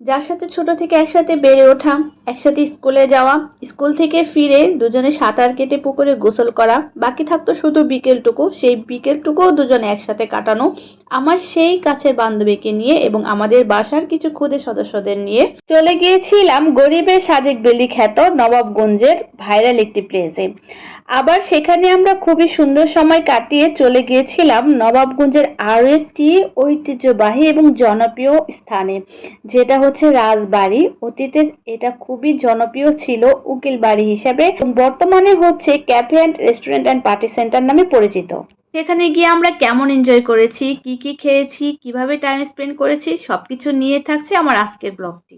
যার সাথে ছোট থেকে একসাথে বেড়ে ওঠা, একসাথে স্কুলে যাওয়া, স্কুল থেকে ফিরে দুজনে সাঁতার কেটে পুকুরে গোসল করা, বাকি থাকতো শুধু বিকেলটুকু, সেই বিকেলটুকুও দুজনে একসাথে কাটানো। আমার সেই কাছের বান্ধবীকে নিয়ে এবং আমাদের বাসার কিছু ক্ষুদে সদস্যদের নিয়ে চলে গিয়েছিলাম গরিবের সাজেক বেলি খ্যাত নবাবগঞ্জের ভাইরাল একটি প্লেসে। আবার সেখানে আমরা খুবই সুন্দর সময় কাটিয়ে চলে গিয়েছিলাম নবাবগঞ্জের আরো একটি ঐতিহ্যবাহী এবং জনপ্রিয় স্থানে, যেটা হচ্ছে রাজবাড়ি। অতীতে এটা খুবই জনপ্রিয় ছিল উকিল বাড়ি হিসেবে এবং বর্তমানে হচ্ছে cafe and restaurant and party centre নামে পরিচিত। সেখানে গিয়ে আমরা কেমন এনজয় করেছি, কি কি খেয়েছি, কিভাবে টাইম স্পেন্ড করেছি, সবকিছু নিয়ে থাকছে আমার আজকের ব্লগটি।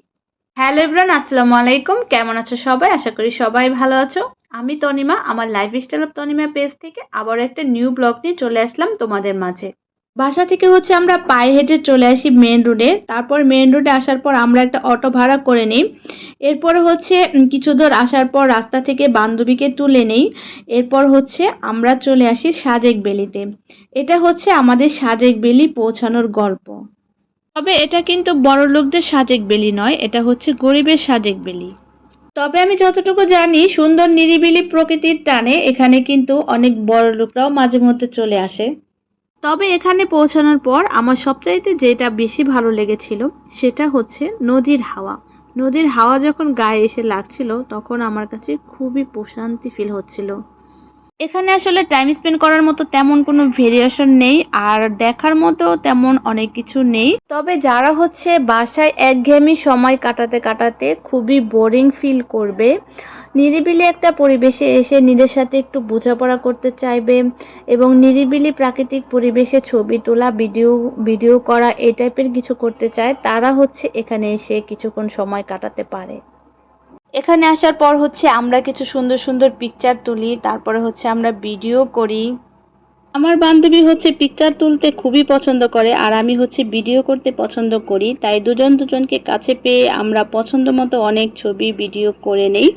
হ্যালো এভরিওয়ান, আসসালামু আলাইকুম। কেমন আছো সবাই? আশা করি সবাই ভালো আছো। আমি তনিমা, আমার লাইফস্টাইল অফ তনিমা পেজ থেকে আবার একটা নিউ ব্লগ নিয়ে চলে আসলাম তোমাদের মাঝে। বাসা থেকে হচ্ছে আমরা পায়ে হেঁটে চলে আসি মেন রোডে। তারপর মেন রোডে আসার পর আমরা একটা অটো ভাড়া করে নিই। এরপর হচ্ছে কিছু দূর আসার পর রাস্তা থেকে বান্ধবীকে তুলে নেই। এরপর হচ্ছে আমরা চলে আসি সাজেক বেলিতে। এটা হচ্ছে আমাদের সাজেক বেলি পৌঁছানোর গল্প। তবে এটা কিন্তু বড়লোকদের সাজেক বেলি নয়, এটা হচ্ছে গরিবের সাজেক বেলি। তবে আমি যতটুকু জানি, সুন্দর নিরিবিলি প্রকৃতির টানে এখানে কিন্তু অনেক বড়লোকরাও মাঝে মধ্যে চলে আসে। তবে এখানে পৌঁছানোর পর আমার সবচাইতে যেটা বেশি ভালো লেগেছিল সেটা হচ্ছে নদীর হাওয়া। নদীর হাওয়া যখন গায়ে এসে লাগছিল তখন আমার কাছে খুবই প্রশান্তি ফিল হচ্ছিল। এখানে আসলে টাইম স্পেন্ড করার মতো তেমন কোনো ভেরিয়েশন নেই, আর দেখার মতো তেমন অনেক কিছু নেই। তবে যারা হচ্ছে বাসায় একঘেয়েমি সময় কাটাতে কাটাতে খুবই বোরিং ফিল করবে, নিরিবিলি একটা পরিবেশে এসে নিজের সাথে একটু বোঝাপড়া করতে চাইবে এবং নিরিবিলি প্রাকৃতিক পরিবেশে ছবি তোলা, ভিডিও ভিডিও করা এই টাইপের কিছু করতে চায়, তারা হচ্ছে এখানে এসে কিছুক্ষণ সময় কাটাতে পারে। এখানে আসার পর হচ্ছে আমরা কিছু সুন্দর সুন্দর পিকচার তুলি, তারপরে হচ্ছে আমরা ভিডিও করি। আমার বান্ধবী হচ্ছে পিকচার তুলতে খুবই পছন্দ করে আর আমি হচ্ছে ভিডিও করতে পছন্দ করি, তাই দুজন দুজনকে কাছে পেয়ে আমরা পছন্দ মতো অনেক ছবি ভিডিও করে নেই।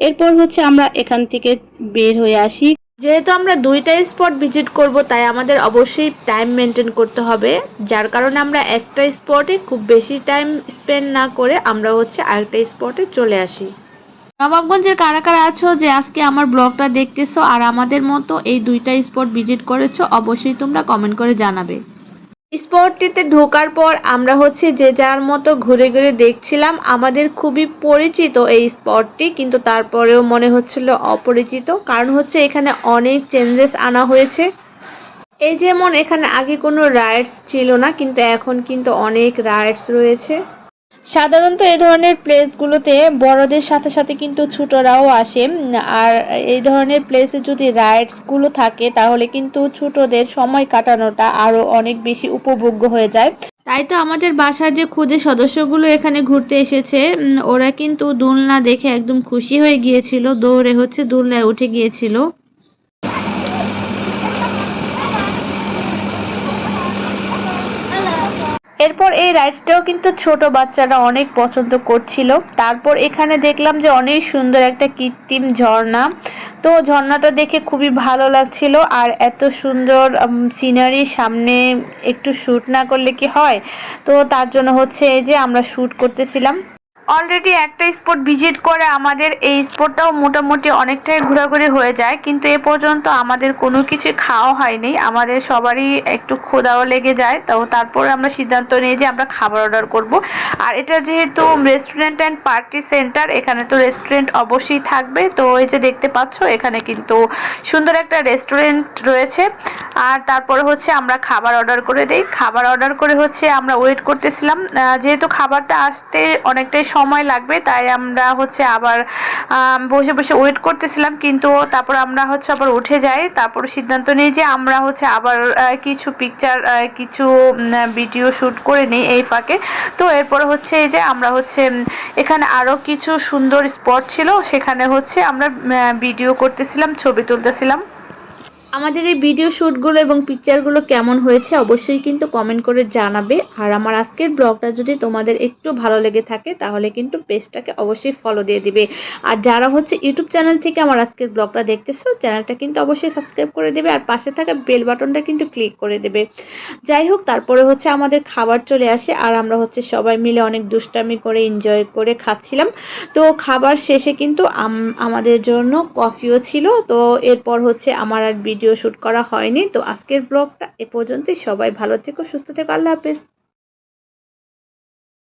এরপর হচ্ছে আমরা এখান থেকে বের হয়ে আসি। যেহেতু আমরা দুইটা স্পট ভিজিট করব, তাই আমাদের অবশ্যই টাইম মেনটেন করতে হবে, যার কারণে আমরা একটা স্পটে খুব বেশি টাইম স্পেন্ড না করে আমরা হচ্ছে আরেকটা স্পটে চলে আসি। নবাবগঞ্জের কারা কারা আছো যে আজকে আমার ব্লগটা দেখতেছো আর আমাদের মতো এই দুইটা স্পট ভিজিট করেছো, অবশ্যই তোমরা কমেন্ট করে জানাবে। স্পটটিতে ঢোকার পর আমরা হচ্ছে যে যার মতো ঘুরে ঘুরে দেখছিলাম। আমাদের খুবই পরিচিত এই স্পটটি, কিন্তু তারপরেও মনে হচ্ছিল অপরিচিত, কারণ হচ্ছে এখানে অনেক চেঞ্জেস আনা হয়েছে। এই যেমন এখানে আগে কোনো রাইডস ছিল না, কিন্তু এখন কিন্তু অনেক রাইডস রয়েছে। সাধারণত এই ধরনের প্লেসগুলোতে বড়দের সাথে সাথে কিন্তু ছোটরাও আসে। আর এই ধরনের প্লেসে যদি রাইডসগুলো থাকে তাহলে কিন্তু ছোটদের সময় কাটানোটা আরো অনেক বেশি উপভোগ্য হয়ে যায়। তাই তো আমাদের বাসার যে ক্ষুদে সদস্যগুলো এখানে ঘুরতে এসেছে, ওরা কিন্তু দোলনা দেখে একদম খুশি হয়ে গিয়েছিল, দৌড়ে হচ্ছে দোলনায় উঠে গিয়েছিল। এরপর এই রাইডসটাও কিন্তু ছোট বাচ্চারা অনেক পছন্দ করছিল। তারপর এখানে দেখলাম যে অনেক সুন্দর একটা কৃত্রিম ঝর্ণা। তো ঝর্ণাটা দেখে খুবই ভালো লাগছিল, আর এত সুন্দর সিনারির সামনে একটু শ্যুট না করলে কি হয়। তো তার জন্য হচ্ছে এই যে আমরা শ্যুট করতেছিলাম। অলরেডি একটা স্পট ভিজিট করে আমাদের এই স্পটটাও মোটামুটি অনেকটাই ঘোরাঘুরি হয়ে যায়, কিন্তু এ পর্যন্ত আমাদের কোনো কিছু খাওয়া হয়নি। আমাদের সবারই একটু ক্ষুধাও লেগে যায়, তো তারপরে আমরা সিদ্ধান্ত নিই যে আমরা খাবার অর্ডার করব। আর এটা যেহেতু রেস্টুরেন্ট অ্যান্ড পার্টি সেন্টার, এখানে তো রেস্টুরেন্ট অবশ্যই থাকবে। তো এই যে দেখতে পাচ্ছ এখানে কিন্তু সুন্দর একটা রেস্টুরেন্ট রয়েছে। আর তারপরে হচ্ছে আমরা খাবার অর্ডার করে দেই। খাবার অর্ডার করে হচ্ছে আমরা ওয়েট করতেছিলাম। যেহেতু খাবারটা আসতে অনেকটাই সময় লাগবে, তাই আমরা হচ্ছে আবার বসে বসে ওয়েট করতেছিলাম, কিন্তু তারপর আমরা হচ্ছে আবার উঠে যাই। তারপর সিদ্ধান্ত নিই যে আমরা হচ্ছে আবার কিছু পিকচার, কিছু ভিডিও শ্যুট করে নিই এই ফাঁকে। তো এরপর হচ্ছে এই যে আমরা হচ্ছে এখানে আরো কিছু সুন্দর স্পট ছিল, সেখানে হচ্ছে আমরা ভিডিও করতেছিলাম, ছবি তুলতেছিলাম। আমাদের এই ভিডিও শ্যুটগুলো এবং পিকচারগুলো কেমন হয়েছে অবশ্যই কিন্তু কমেন্ট করে জানাবে। আর আমার আজকের ব্লগটা যদি তোমাদের একটু ভালো লেগে থাকে তাহলে কিন্তু পেজটাকে অবশ্যই ফলো দিয়ে দিবে। আর যারা হচ্ছে ইউটিউব চ্যানেল থেকে আমার আজকের ব্লগটা দেখতেছো চ্যানেলটা কিন্তু অবশ্যই সাবস্ক্রাইব করে দেবে আর পাশে থাকা বেল বাটনটা কিন্তু ক্লিক করে দেবে। যাই হোক, তারপরে হচ্ছে আমাদের খাবার চলে আসে আর আমরা হচ্ছে সবাই মিলে অনেক দুষ্টামি করে এনজয় করে খাচ্ছিলাম। তো খাবার শেষে কিন্তু আমাদের জন্য কফিও ছিল। তো এরপর হচ্ছে আমার আর ভিডিও শ্যুট করা হয়নি। তো আজকের ব্লগটা এ পর্যন্তই। সবাই ভালো থেকো, সুস্থ থেকো। আল্লাহ হাফেজ।